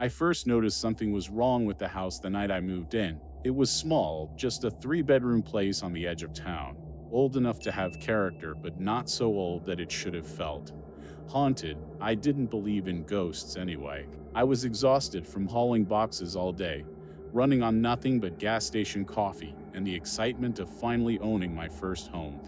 I first noticed something was wrong with the house the night I moved in. It was small, just a three-bedroom place on the edge of town. Old enough to have character, but not so old that it should have felt haunted. I didn't believe in ghosts anyway. I was exhausted from hauling boxes all day, running on nothing but gas station coffee and the excitement of finally owning my first home.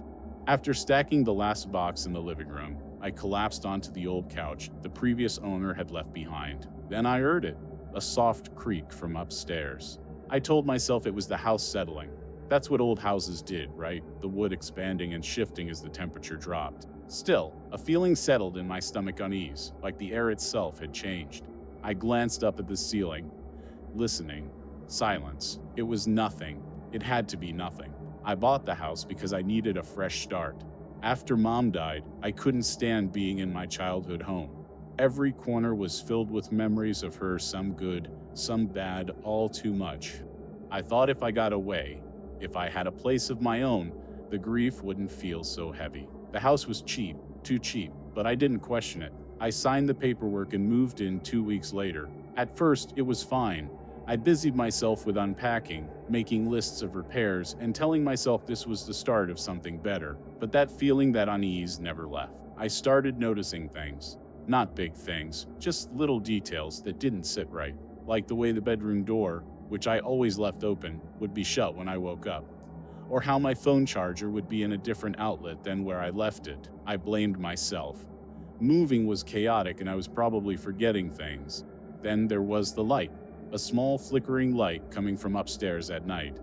After stacking the last box in the living room, I collapsed onto the old couch the previous owner had left behind. Then I heard it, a soft creak from upstairs. I told myself it was the house settling. That's what old houses did, right? The wood expanding and shifting as the temperature dropped. Still, a feeling settled in my stomach unease, like the air itself had changed. I glanced up at the ceiling, listening. Silence. It was nothing. It had to be nothing. I bought the house because I needed a fresh start. After Mom died, I couldn't stand being in my childhood home. Every corner was filled with memories of her, some good, some bad, all too much. I thought if I got away, if I had a place of my own, the grief wouldn't feel so heavy. The house was cheap, too cheap, but I didn't question it. I signed the paperwork and moved in 2 weeks later. At first, it was fine. I busied myself with unpacking, making lists of repairs, and telling myself this was the start of something better. But that feeling, that unease, never left. I started noticing things. Not big things, just little details that didn't sit right. Like the way the bedroom door, which I always left open, would be shut when I woke up. Or how my phone charger would be in a different outlet than where I left it. I blamed myself. Moving was chaotic and I was probably forgetting things. Then there was the light. A small flickering light coming from upstairs at night.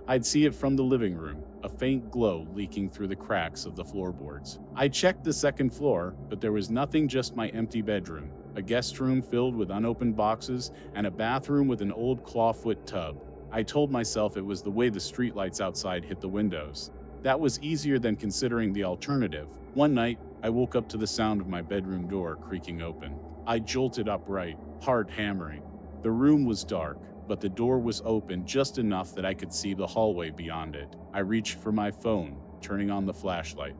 I'd see it from the living room, a faint glow leaking through the cracks of the floorboards. I checked the second floor, but there was nothing, just my empty bedroom, a guest room filled with unopened boxes, and a bathroom with an old clawfoot tub. I told myself it was the way the streetlights outside hit the windows. That was easier than considering the alternative. One night, I woke up to the sound of my bedroom door creaking open. I jolted upright, heart hammering. The room was dark, but the door was open just enough that I could see the hallway beyond it. I reached for my phone, turning on the flashlight.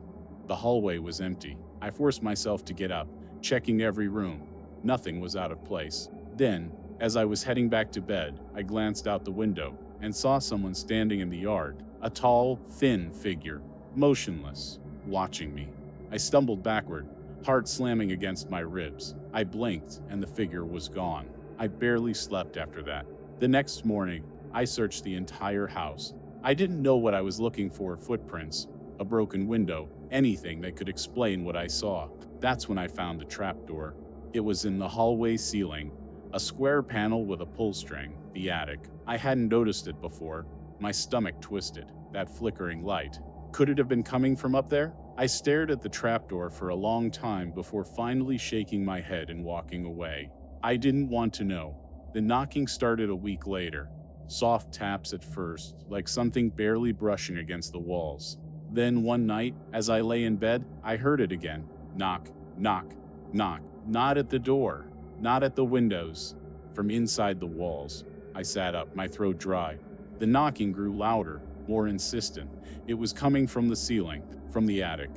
The hallway was empty. I forced myself to get up, checking every room. Nothing was out of place. Then, as I was heading back to bed, I glanced out the window and saw someone standing in the yard. A tall, thin figure, motionless, watching me. I stumbled backward, heart slamming against my ribs. I blinked, and the figure was gone. I barely slept after that. The next morning, I searched the entire house. I didn't know what I was looking for: footprints, a broken window, anything that could explain what I saw. That's when I found the trapdoor. It was in the hallway ceiling, a square panel with a pull string, the attic. I hadn't noticed it before. My stomach twisted. That flickering light. Could it have been coming from up there? I stared at the trapdoor for a long time before finally shaking my head and walking away. I didn't want to know. The knocking started a week later. Soft taps at first, like something barely brushing against the walls. Then one night, as I lay in bed, I heard it again. Knock, knock, knock. Not at the door, not at the windows. From inside the walls. I sat up, my throat dry. The knocking grew louder, more insistent. It was coming from the ceiling, from the attic.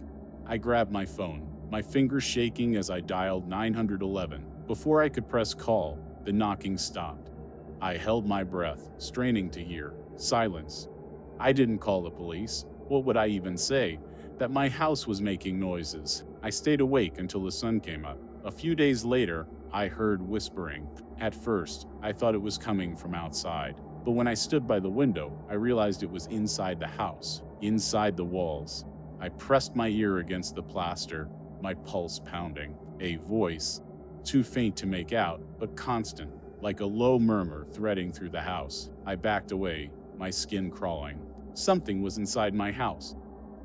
I grabbed my phone, my fingers shaking as I dialed 911. Before I could press call, the knocking stopped. I held my breath, straining to hear. Silence. I didn't call the police. What would I even say? That my house was making noises. I stayed awake until the sun came up. A few days later, I heard whispering. At first, I thought it was coming from outside. But when I stood by the window, I realized it was inside the house, inside the walls. I pressed my ear against the plaster, my pulse pounding. A voice, too faint to make out, but constant, like a low murmur threading through the house. I backed away, my skin crawling. Something was inside my house,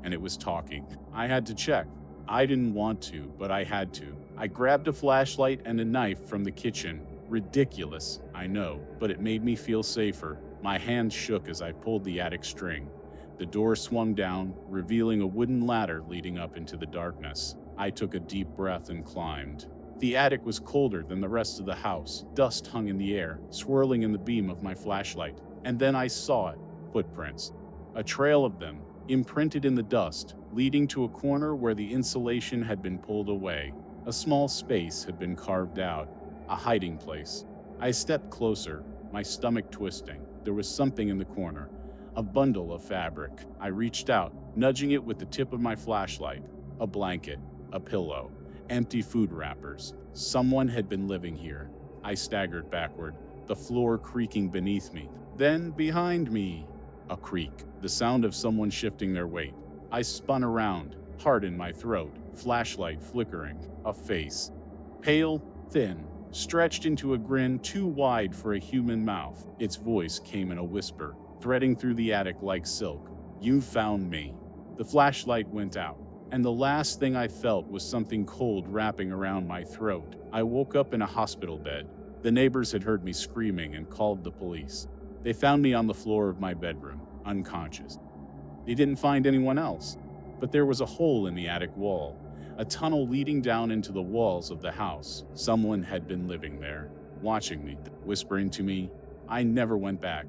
and it was talking. I had to check. I didn't want to, but I had to. I grabbed a flashlight and a knife from the kitchen. Ridiculous, I know, but it made me feel safer. My hands shook as I pulled the attic string. The door swung down, revealing a wooden ladder leading up into the darkness. I took a deep breath and climbed. The attic was colder than the rest of the house. Dust hung in the air, swirling in the beam of my flashlight. And then I saw it. Footprints. A trail of them, imprinted in the dust, leading to a corner where the insulation had been pulled away. A small space had been carved out. A hiding place. I stepped closer, my stomach twisting. There was something in the corner, a bundle of fabric. I reached out, nudging it with the tip of my flashlight. A blanket, a pillow, empty food wrappers. Someone had been living here. I staggered backward, the floor creaking beneath me. Then, behind me, a creak, the sound of someone shifting their weight. I spun around, heart in my throat, flashlight flickering. A face, pale, thin, stretched into a grin too wide for a human mouth. Its voice came in a whisper, threading through the attic like silk. "You found me." The flashlight went out, and the last thing I felt was something cold wrapping around my throat. I woke up in a hospital bed. The neighbors had heard me screaming and called the police. They found me on the floor of my bedroom, unconscious. They didn't find anyone else, but there was a hole in the attic wall, a tunnel leading down into the walls of the house. Someone had been living there, watching me, whispering to me. I never went back.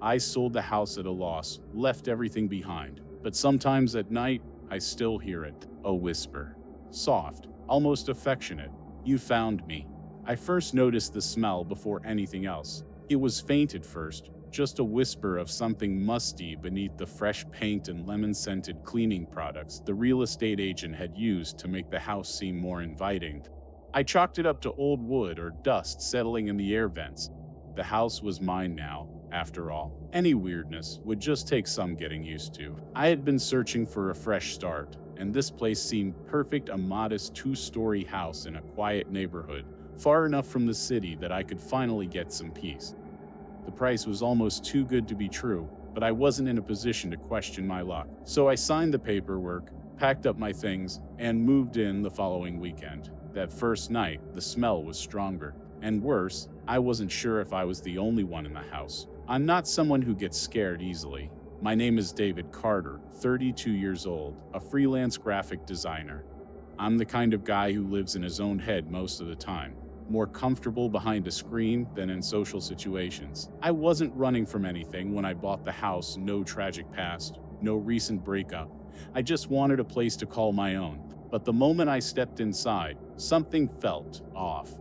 I sold the house at a loss, left everything behind. But sometimes at night, I still hear it, a whisper. Soft, almost affectionate. "You found me." I first noticed the smell before anything else. It was faint at first, just a whisper of something musty beneath the fresh paint and lemon-scented cleaning products the real estate agent had used to make the house seem more inviting. I chalked it up to old wood or dust settling in the air vents. The house was mine now, after all. Any weirdness would just take some getting used to. I had been searching for a fresh start, and this place seemed perfect, a modest 2-story house in a quiet neighborhood, far enough from the city that I could finally get some peace. The price was almost too good to be true, but I wasn't in a position to question my luck. So I signed the paperwork, packed up my things, and moved in the following weekend. That first night, the smell was stronger. And worse, I wasn't sure if I was the only one in the house. I'm not someone who gets scared easily. My name is David Carter, 32 years old, a freelance graphic designer. I'm the kind of guy who lives in his own head most of the time, more comfortable behind a screen than in social situations. I wasn't running from anything when I bought the house, no tragic past, no recent breakup. I just wanted a place to call my own. But the moment I stepped inside, something felt off.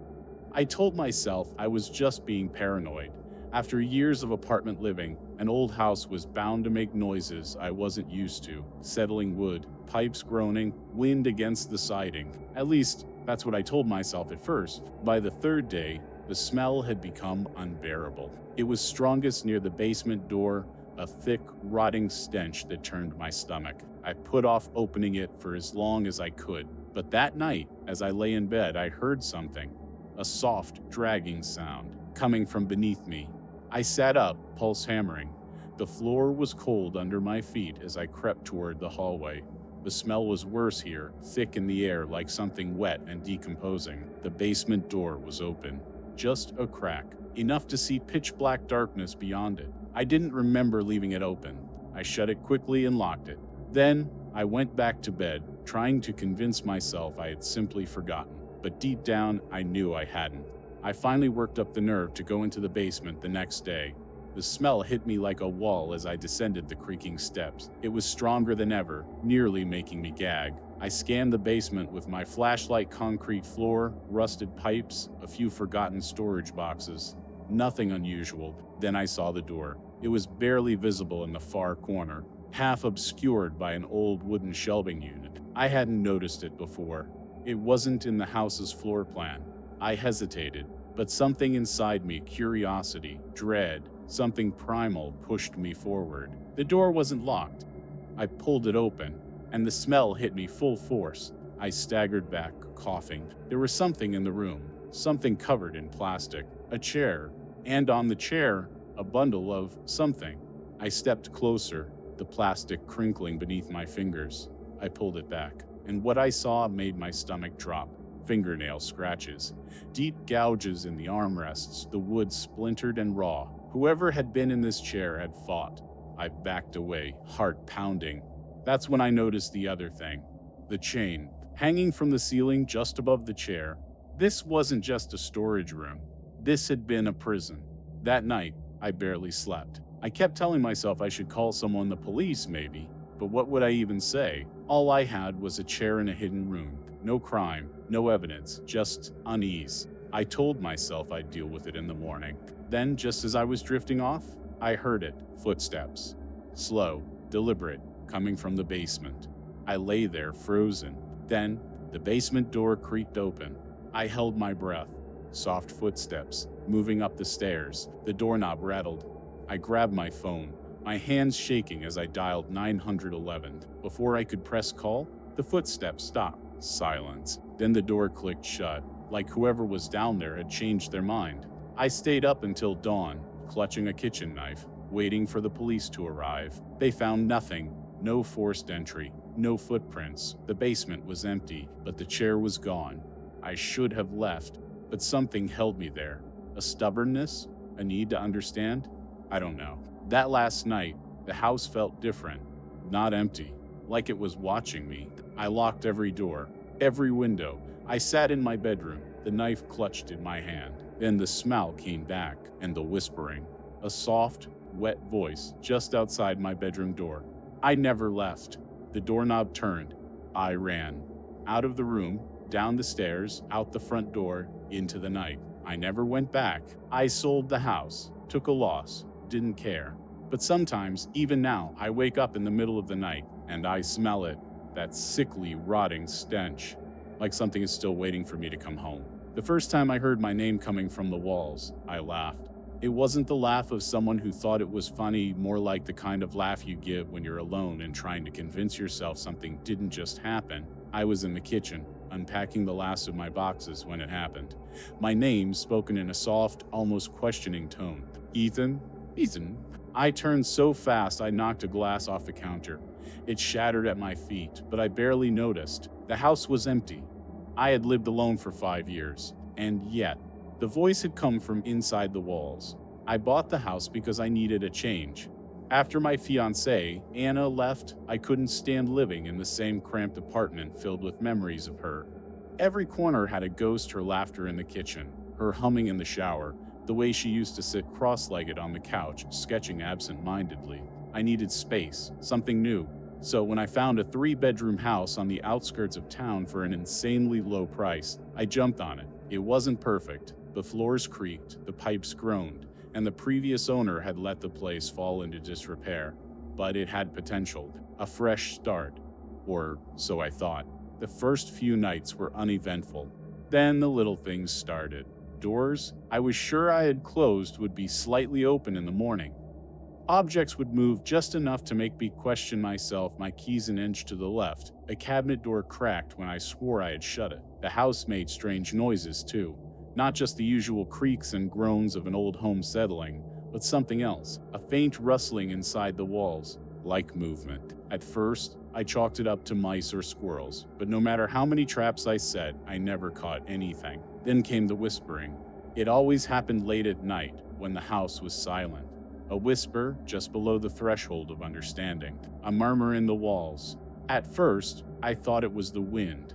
I told myself I was just being paranoid. After years of apartment living, an old house was bound to make noises I wasn't used to. Settling wood, pipes groaning, wind against the siding. At least, that's what I told myself at first. By the third day, the smell had become unbearable. It was strongest near the basement door, a thick, rotting stench that turned my stomach. I put off opening it for as long as I could. But that night, as I lay in bed, I heard something. A soft, dragging sound, coming from beneath me. I sat up, pulse hammering. The floor was cold under my feet as I crept toward the hallway. The smell was worse here, thick in the air like something wet and decomposing. The basement door was open. Just a crack, enough to see pitch-black darkness beyond it. I didn't remember leaving it open. I shut it quickly and locked it. Then, I went back to bed, trying to convince myself I had simply forgotten. But deep down, I knew I hadn't. I finally worked up the nerve to go into the basement the next day. The smell hit me like a wall as I descended the creaking steps. It was stronger than ever, nearly making me gag. I scanned the basement with my flashlight, concrete floor, rusted pipes, a few forgotten storage boxes. Nothing unusual. Then I saw the door. It was barely visible in the far corner, half obscured by an old wooden shelving unit. I hadn't noticed it before. It wasn't in the house's floor plan. I hesitated, but something inside me, curiosity, dread, something primal, pushed me forward. The door wasn't locked. I pulled it open, and the smell hit me full force. I staggered back, coughing. There was something in the room, something covered in plastic, a chair, and on the chair, a bundle of something. I stepped closer, the plastic crinkling beneath my fingers. I pulled it back, and what I saw made my stomach drop. Fingernail scratches, deep gouges in the armrests, the wood splintered and raw. Whoever had been in this chair had fought. I backed away, heart pounding. That's when I noticed the other thing. The chain, hanging from the ceiling just above the chair. This wasn't just a storage room. This had been a prison. That night, I barely slept. I kept telling myself I should call someone, the police maybe, but what would I even say? All I had was a chair in a hidden room. No crime, no evidence, just unease. I told myself I'd deal with it in the morning. Then, just as I was drifting off, I heard it, footsteps. Slow, deliberate, coming from the basement. I lay there, frozen. Then, the basement door creaked open. I held my breath. Soft footsteps, moving up the stairs. The doorknob rattled. I grabbed my phone, my hands shaking as I dialed 911. Before I could press call, the footsteps stopped. Silence. Then the door clicked shut, like whoever was down there had changed their mind. I stayed up until dawn, clutching a kitchen knife, waiting for the police to arrive. They found nothing. No forced entry, no footprints. The basement was empty, but the chair was gone. I should have left, but something held me there. A stubbornness? A need to understand? I don't know. That last night, the house felt different. Not empty, like it was watching me. I locked every door, every window. I sat in my bedroom, the knife clutched in my hand. Then the smell came back, and the whispering. A soft, wet voice just outside my bedroom door. I never left. The doorknob turned. I ran. Out of the room, down the stairs, out the front door, into the night. I never went back. I sold the house, took a loss, didn't care. But sometimes, even now, I wake up in the middle of the night, and I smell it. That sickly, rotting stench. Like something is still waiting for me to come home. The first time I heard my name coming from the walls, I laughed. It wasn't the laugh of someone who thought it was funny, more like the kind of laugh you give when you're alone and trying to convince yourself something didn't just happen. I was in the kitchen, unpacking the last of my boxes when it happened. My name spoken in a soft, almost questioning tone. Ethan? Ethan? I turned so fast I knocked a glass off the counter. It shattered at my feet, but I barely noticed. The house was empty. I had lived alone for 5 years, and yet, the voice had come from inside the walls. I bought the house because I needed a change. After my fiancée, Anna, left, I couldn't stand living in the same cramped apartment filled with memories of her. Every corner had a ghost, her laughter in the kitchen, her humming in the shower, the way she used to sit cross-legged on the couch, sketching absent-mindedly. I needed space, something new. So when I found a 3-bedroom house on the outskirts of town for an insanely low price, I jumped on it. It wasn't perfect. The floors creaked, the pipes groaned, and the previous owner had let the place fall into disrepair. But it had potential, a fresh start. Or so I thought. The first few nights were uneventful. Then the little things started. Doors I was sure I had closed would be slightly open in the morning. Objects would move just enough to make me question myself, my keys an inch to the left. A cabinet door cracked when I swore I had shut it. The house made strange noises too. Not just the usual creaks and groans of an old home settling, but something else, a faint rustling inside the walls, like movement. At first, I chalked it up to mice or squirrels, but no matter how many traps I set, I never caught anything. Then came the whispering. It always happened late at night, when the house was silent. A whisper just below the threshold of understanding, a murmur in the walls. At first, I thought it was the wind,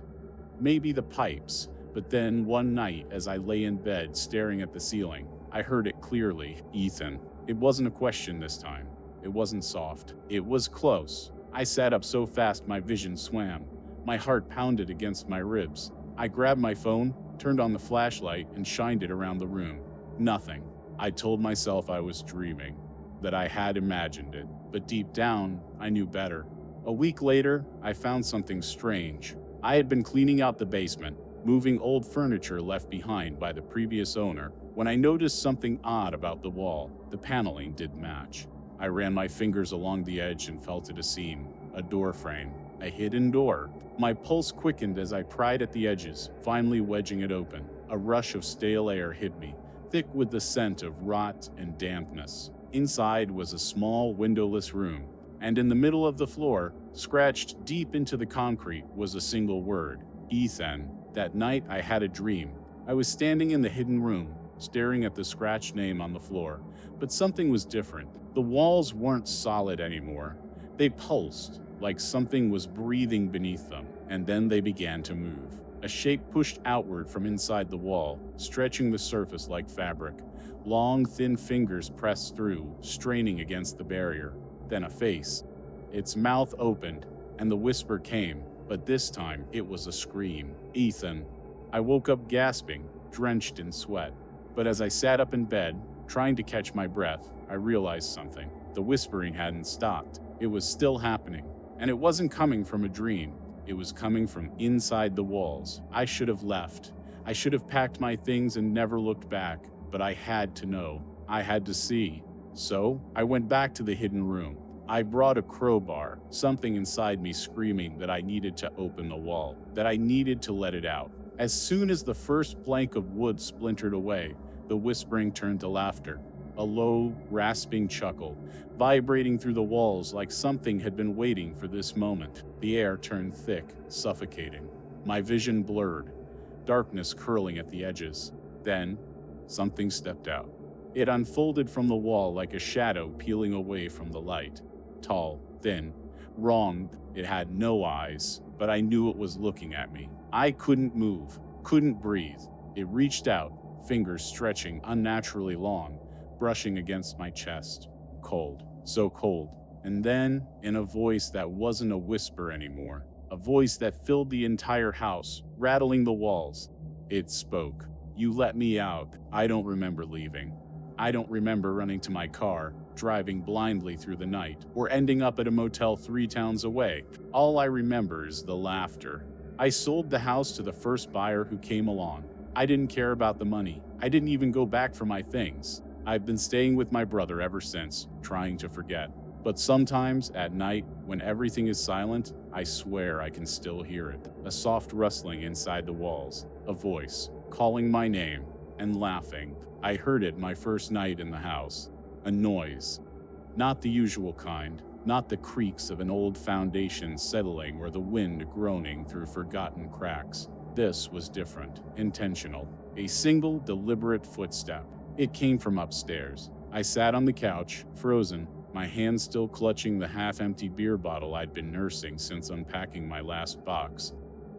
maybe the pipes. But then one night, as I lay in bed staring at the ceiling, I heard it clearly. Ethan. It wasn't a question this time. It wasn't soft. It was close. I sat up so fast my vision swam. My heart pounded against my ribs. I grabbed my phone, turned on the flashlight, and shined it around the room. Nothing. I told myself I was dreaming, that I had imagined it. But deep down, I knew better. A week later, I found something strange. I had been cleaning out the basement, moving old furniture left behind by the previous owner, when I noticed something odd about the wall. The paneling didn't match. I ran my fingers along the edge and felt it a seam, a door frame, a hidden door. My pulse quickened as I pried at the edges, finally wedging it open. A rush of stale air hit me, thick with the scent of rot and dampness. Inside was a small, windowless room, and in the middle of the floor, scratched deep into the concrete, was a single word: Ethan. That night, I had a dream. I was standing in the hidden room, staring at the scratched name on the floor. But something was different. The walls weren't solid anymore. They pulsed, like something was breathing beneath them. And then they began to move. A shape pushed outward from inside the wall, stretching the surface like fabric. Long, thin fingers pressed through, straining against the barrier. Then a face. Its mouth opened, and the whisper came. But this time, it was a scream. Ethan. I woke up gasping, drenched in sweat. But as I sat up in bed, trying to catch my breath, I realized something. The whispering hadn't stopped. It was still happening. And it wasn't coming from a dream. It was coming from inside the walls. I should have left. I should have packed my things and never looked back. But I had to know. I had to see. So, I went back to the hidden room. I brought a crowbar, something inside me screaming that I needed to open the wall, that I needed to let it out. As soon as the first plank of wood splintered away, the whispering turned to laughter, a low, rasping chuckle, vibrating through the walls like something had been waiting for this moment. The air turned thick, suffocating. My vision blurred, darkness curling at the edges. Then, something stepped out. It unfolded from the wall like a shadow peeling away from the light. Tall, thin, wronged. It had no eyes, but I knew it was looking at me. I couldn't move, couldn't breathe. It reached out, fingers stretching unnaturally long, brushing against my chest. Cold, so cold. And then, in a voice that wasn't a whisper anymore, a voice that filled the entire house, rattling the walls, it spoke. "You let me out. I don't remember leaving. I don't remember running to my car, driving blindly through the night, or ending up at a motel 3 towns away. All I remember is the laughter. I sold the house to the first buyer who came along. I didn't care about the money. I didn't even go back for my things. I've been staying with my brother ever since, trying to forget. But sometimes, at night, when everything is silent, I swear I can still hear it. A soft rustling inside the walls, a voice, calling my name, and laughing. I heard it my first night in the house. A noise. Not the usual kind, not the creaks of an old foundation settling or the wind groaning through forgotten cracks. This was different, intentional. A single, deliberate footstep. It came from upstairs. I sat on the couch, frozen, my hands still clutching the half-empty beer bottle I'd been nursing since unpacking my last box.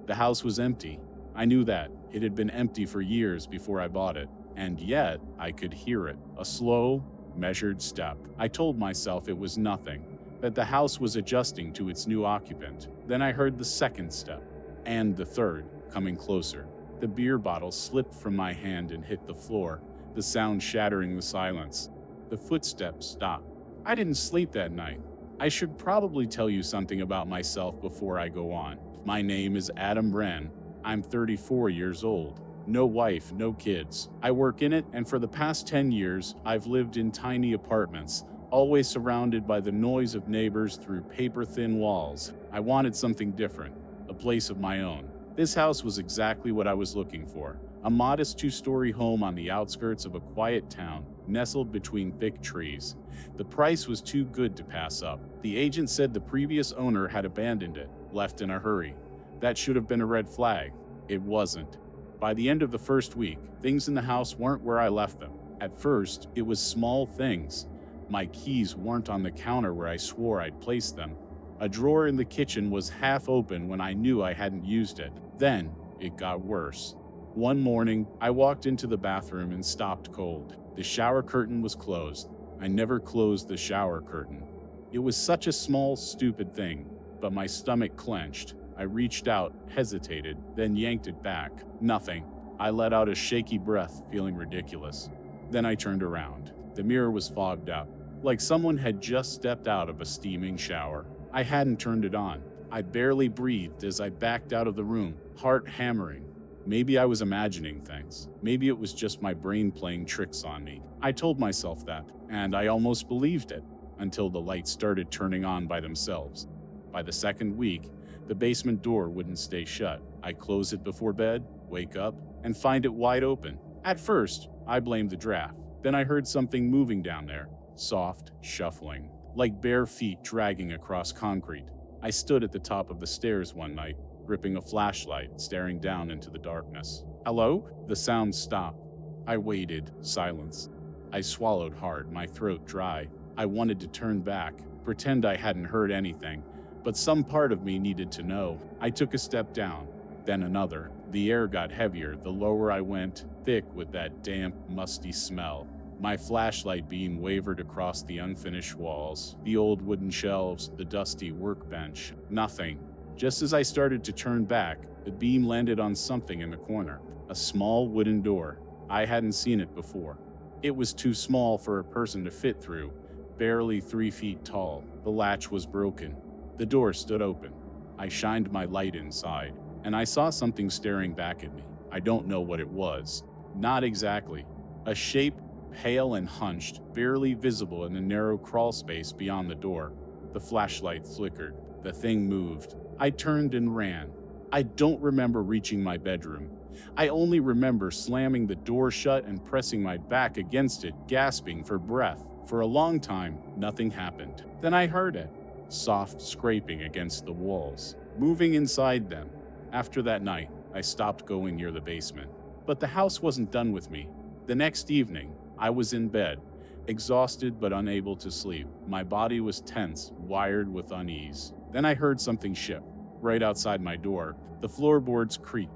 The house was empty. I knew that. It had been empty for years before I bought it. And yet, I could hear it. A slow, measured step. I told myself it was nothing, that the house was adjusting to its new occupant. Then I heard the second step, and the third, coming closer. The beer bottle slipped from my hand and hit the floor, the sound shattering the silence. The footsteps stopped. I didn't sleep that night. I should probably tell you something about myself before I go on. My name is Adam Wren. I'm 34 years old. No wife, no kids. I work in it, and for the past 10 years, I've lived in tiny apartments, always surrounded by the noise of neighbors through paper-thin walls. I wanted something different, a place of my own. This house was exactly what I was looking for. A modest 2-story home on the outskirts of a quiet town, nestled between thick trees. The price was too good to pass up. The agent said the previous owner had abandoned it, left in a hurry. That should have been a red flag. It wasn't. By the end of the first week, things in the house weren't where I left them. At first, it was small things. My keys weren't on the counter where I swore I'd placed them. A drawer in the kitchen was half open when I knew I hadn't used it. Then, it got worse. One morning, I walked into the bathroom and stopped cold. The shower curtain was closed. I never closed the shower curtain. It was such a small, stupid thing, but my stomach clenched. I reached out, hesitated, then yanked it back. Nothing. I let out a shaky breath, feeling ridiculous. Then I turned around. The mirror was fogged up, like someone had just stepped out of a steaming shower. I hadn't turned it on. I barely breathed as I backed out of the room, heart hammering. Maybe I was imagining things. Maybe it was just my brain playing tricks on me. I told myself that, and I almost believed it, until the lights started turning on by themselves. By the second week, the basement door wouldn't stay shut. I'd close it before bed, wake up, and find it wide open. At first, I blamed the draft. Then I heard something moving down there, soft, shuffling, like bare feet dragging across concrete. I stood at the top of the stairs one night, gripping a flashlight, staring down into the darkness. "Hello?" The sound stopped. I waited, silence. I swallowed hard, my throat dry. I wanted to turn back, pretend I hadn't heard anything, but some part of me needed to know. I took a step down, then another. The air got heavier the lower I went, thick with that damp, musty smell. My flashlight beam wavered across the unfinished walls, the old wooden shelves, the dusty workbench. Nothing. Just as I started to turn back, the beam landed on something in the corner. A small wooden door. I hadn't seen it before. It was too small for a person to fit through, barely 3 feet tall. The latch was broken. The door stood open. I shined my light inside, and I saw something staring back at me. I don't know what it was. Not exactly. A shape, pale and hunched, barely visible in the narrow crawl space beyond the door. The flashlight flickered. The thing moved. I turned and ran. I don't remember reaching my bedroom. I only remember slamming the door shut and pressing my back against it, gasping for breath. For a long time, nothing happened. Then I heard it. Soft scraping against the walls, moving inside them. After that night, I stopped going near the basement. But the house wasn't done with me. The next evening, I was in bed, exhausted but unable to sleep. My body was tense, wired with unease. Then I heard something shift. Right outside my door, the floorboards creaked.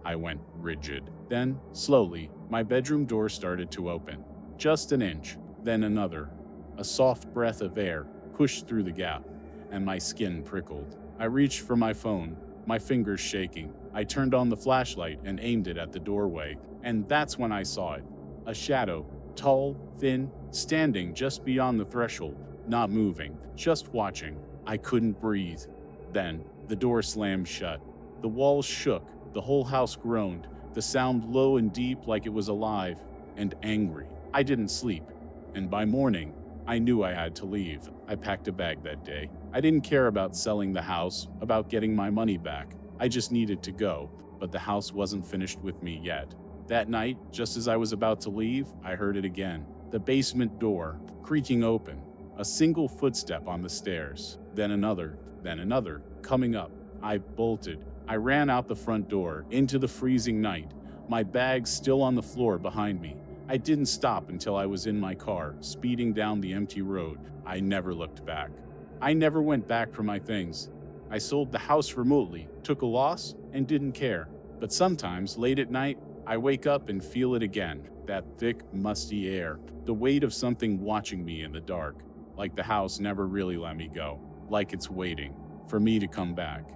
I went rigid. Then, slowly, my bedroom door started to open. Just an inch, then another. A soft breath of air pushed through the gap, and my skin prickled. I reached for my phone, my fingers shaking. I turned on the flashlight and aimed it at the doorway, and that's when I saw it. A shadow, tall, thin, standing just beyond the threshold, not moving, just watching. I couldn't breathe. Then, the door slammed shut. The walls shook. The whole house groaned, the sound low and deep like it was alive and angry. I didn't sleep, and by morning, I knew I had to leave. I packed a bag that day. I didn't care about selling the house, about getting my money back. I just needed to go, but the house wasn't finished with me yet. That night, just as I was about to leave, I heard it again. The basement door, creaking open. A single footstep on the stairs. Then another, coming up. I bolted. I ran out the front door, into the freezing night, my bag still on the floor behind me. I didn't stop until I was in my car, speeding down the empty road. I never looked back. I never went back for my things. I sold the house remotely, took a loss, and didn't care. But sometimes, late at night, I wake up and feel it again. That thick, musty air, the weight of something watching me in the dark. Like the house never really let me go. Like it's waiting for me to come back.